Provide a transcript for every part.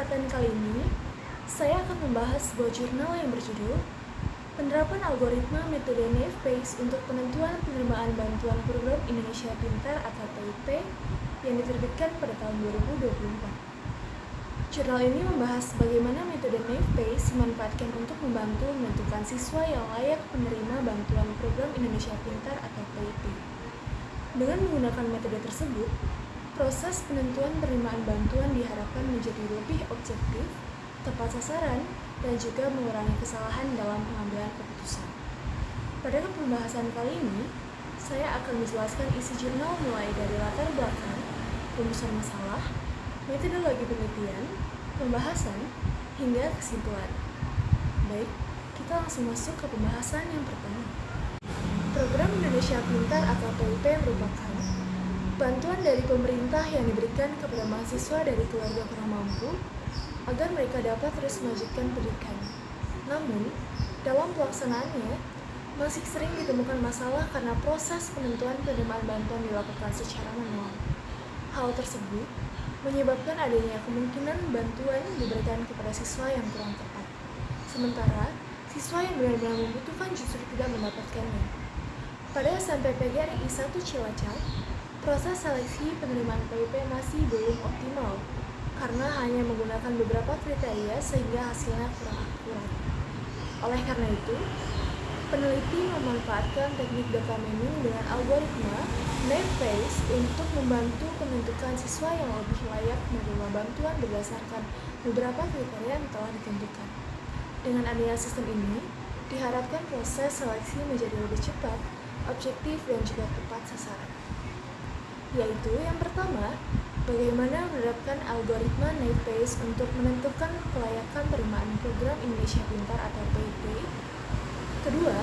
kesempatan kali ini, saya akan membahas sebuah jurnal yang berjudul Penerapan Algoritma Metode Naive-Bayes untuk Penentuan Penerimaan Bantuan Program Indonesia Pintar atau PIP yang diterbitkan pada tahun 2024. Jurnal ini membahas bagaimana metode Naive-Bayes dimanfaatkan untuk membantu menentukan siswa yang layak menerima bantuan program Indonesia Pintar atau PIP. Dengan menggunakan metode tersebut, proses penentuan penerimaan bantuan diharapkan menjadi lebih objektif, tepat sasaran, dan juga mengurangi kesalahan dalam pengambilan keputusan. Pada pembahasan kali ini, saya akan menjelaskan isi jurnal mulai dari latar belakang, rumusan masalah, metodologi penelitian, pembahasan, hingga kesimpulan. Baik, kita langsung masuk ke pembahasan yang pertama. Program Indonesia Pintar atau PIP merupakan bantuan dari pemerintah yang diberikan kepada mahasiswa dari keluarga kurang mampu agar mereka dapat terus melanjutkan pendidikan. Namun, dalam pelaksanaannya, masih sering ditemukan masalah karena proses penentuan penerimaan bantuan dilakukan secara manual. Hal tersebut menyebabkan adanya kemungkinan bantuan diberikan kepada siswa yang kurang tepat, sementara siswa yang benar-benar membutuhkan justru tidak mendapatkannya. Pada SMPPGRI 1 Cilacap, proses seleksi penerimaan PIP masih belum optimal karena hanya menggunakan beberapa kriteria sehingga hasilnya kurang akurat. Oleh karena itu, peneliti memanfaatkan teknik data mining dengan algoritma Naive-Bayes untuk membantu menentukan siswa yang lebih layak menerima bantuan berdasarkan beberapa kriteria yang telah ditentukan. Dengan adanya sistem ini, diharapkan proses seleksi menjadi lebih cepat, objektif, dan juga tepat sasaran. Yaitu yang pertama, bagaimana menerapkan algoritma Naive-Bayes untuk menentukan kelayakan penerimaan program Indonesia Pintar atau PIP. Kedua,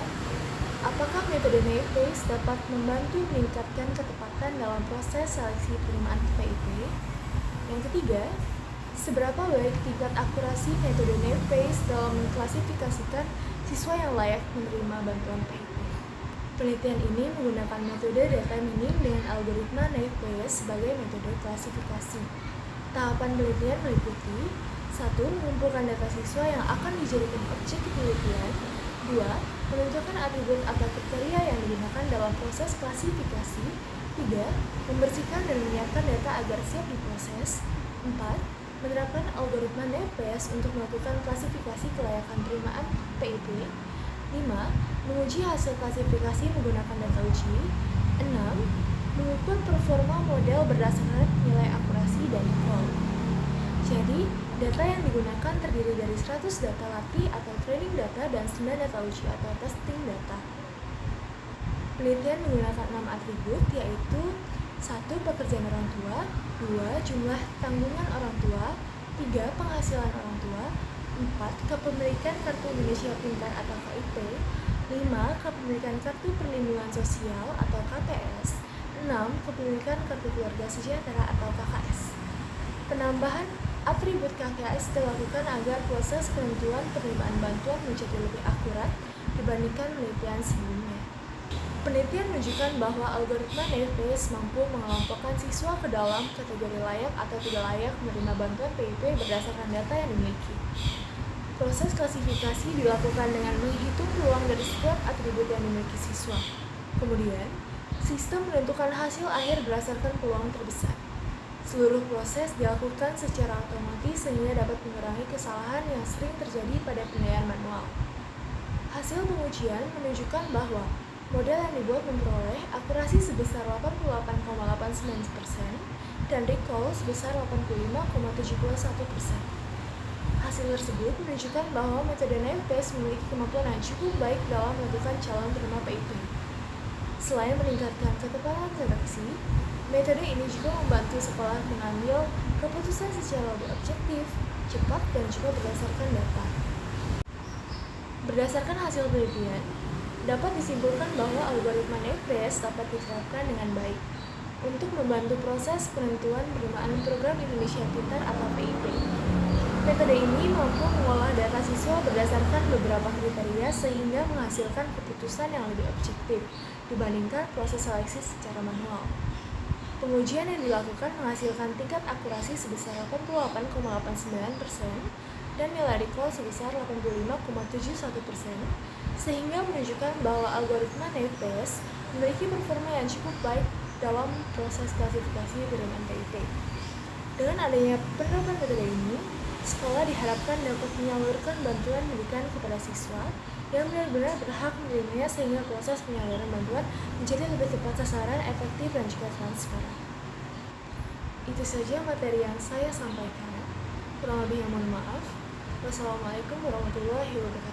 apakah metode Naive-Bayes dapat membantu meningkatkan ketepatan dalam proses seleksi penerimaan PIP? Yang ketiga, seberapa baik tingkat akurasi metode Naive-Bayes dalam mengklasifikasikan siswa yang layak menerima bantuan PIP? Penelitian ini menggunakan metode data mining dengan algoritma Naive-Bayes sebagai metode klasifikasi. Tahapan penelitian meliputi 1. Mengumpulkan data siswa yang akan dijadikan objek penelitian. 2. Menentukan atribut atau kriteria yang digunakan dalam proses klasifikasi. 3. Membersihkan dan menyiapkan data agar siap diproses. 4. Menerapkan algoritma Naive-Bayes untuk melakukan klasifikasi kelayakan penerimaan PIP. 5. Menguji hasil klasifikasi menggunakan data uji. 6. Mengukur performa model berdasarkan nilai akurasi dan recall. Jadi, data yang digunakan terdiri dari 100 data latih atau training data dan 9 data uji atau testing data. Penelitian menggunakan 6 atribut, yaitu 1. Pekerjaan orang tua. 2. Jumlah tanggungan orang tua. 3. Penghasilan orang tua. 4. Kepemilikan Kartu Indonesia Pintar atau KIP. 5. Kepemilikan Kartu Perlindungan Sosial atau KPS. 6. Kepemilikan Kartu Keluarga Sejahtera atau KKS. Penambahan atribut KKS dilakukan agar proses penentuan penerimaan bantuan menjadi lebih akurat dibandingkan penelitian sebelumnya. Penelitian menunjukkan bahwa algoritma Naive-Bayes mampu mengelompokkan siswa ke dalam kategori layak atau tidak layak menerima bantuan PIP berdasarkan data yang dimiliki. Proses klasifikasi dilakukan dengan menghitung peluang dari setiap atribut yang dimiliki siswa. Kemudian, sistem menentukan hasil akhir berdasarkan peluang terbesar. Seluruh proses dilakukan secara otomatis sehingga dapat mengurangi kesalahan yang sering terjadi pada penilaian manual. Hasil pengujian menunjukkan bahwa model yang dibuat memperoleh akurasi sebesar 88,89% dan recall sebesar 85,71%. Hasil tersebut menunjukkan bahwa metode Naive-Bayes memiliki kemampuan yang cukup baik dalam menentukan calon penerima PIP. Selain meningkatkan ketepatan seleksi, metode ini juga membantu sekolah mengambil keputusan secara lebih objektif, cepat, dan juga berdasarkan data. Berdasarkan hasil penelitian, dapat disimpulkan bahwa algoritma Naive-Bayes dapat diterapkan dengan baik untuk membantu proses penentuan penerimaan program Indonesia Pintar atau PIP. Metode ini mampu mengolah data siswa berdasarkan beberapa kriteria sehingga menghasilkan keputusan yang lebih objektif dibandingkan proses seleksi secara manual. Pengujian yang dilakukan menghasilkan tingkat akurasi sebesar 88,89% dan nilai recall sebesar 85,71%, sehingga menunjukkan bahwa algoritma Naive Bayes memiliki performa yang cukup baik dalam proses klasifikasi penerimaan PIP. Dengan adanya penerapan metode ini, sekolah diharapkan dapat menyalurkan bantuan pendidikan kepada siswa yang benar-benar berhak menerimanya sehingga proses penyaluran bantuan menjadi lebih tepat sasaran, efektif, dan juga transparan. Itu saja materi yang saya sampaikan. Kurang lebihnya mohon maaf. Wassalamualaikum warahmatullahi wabarakatuh.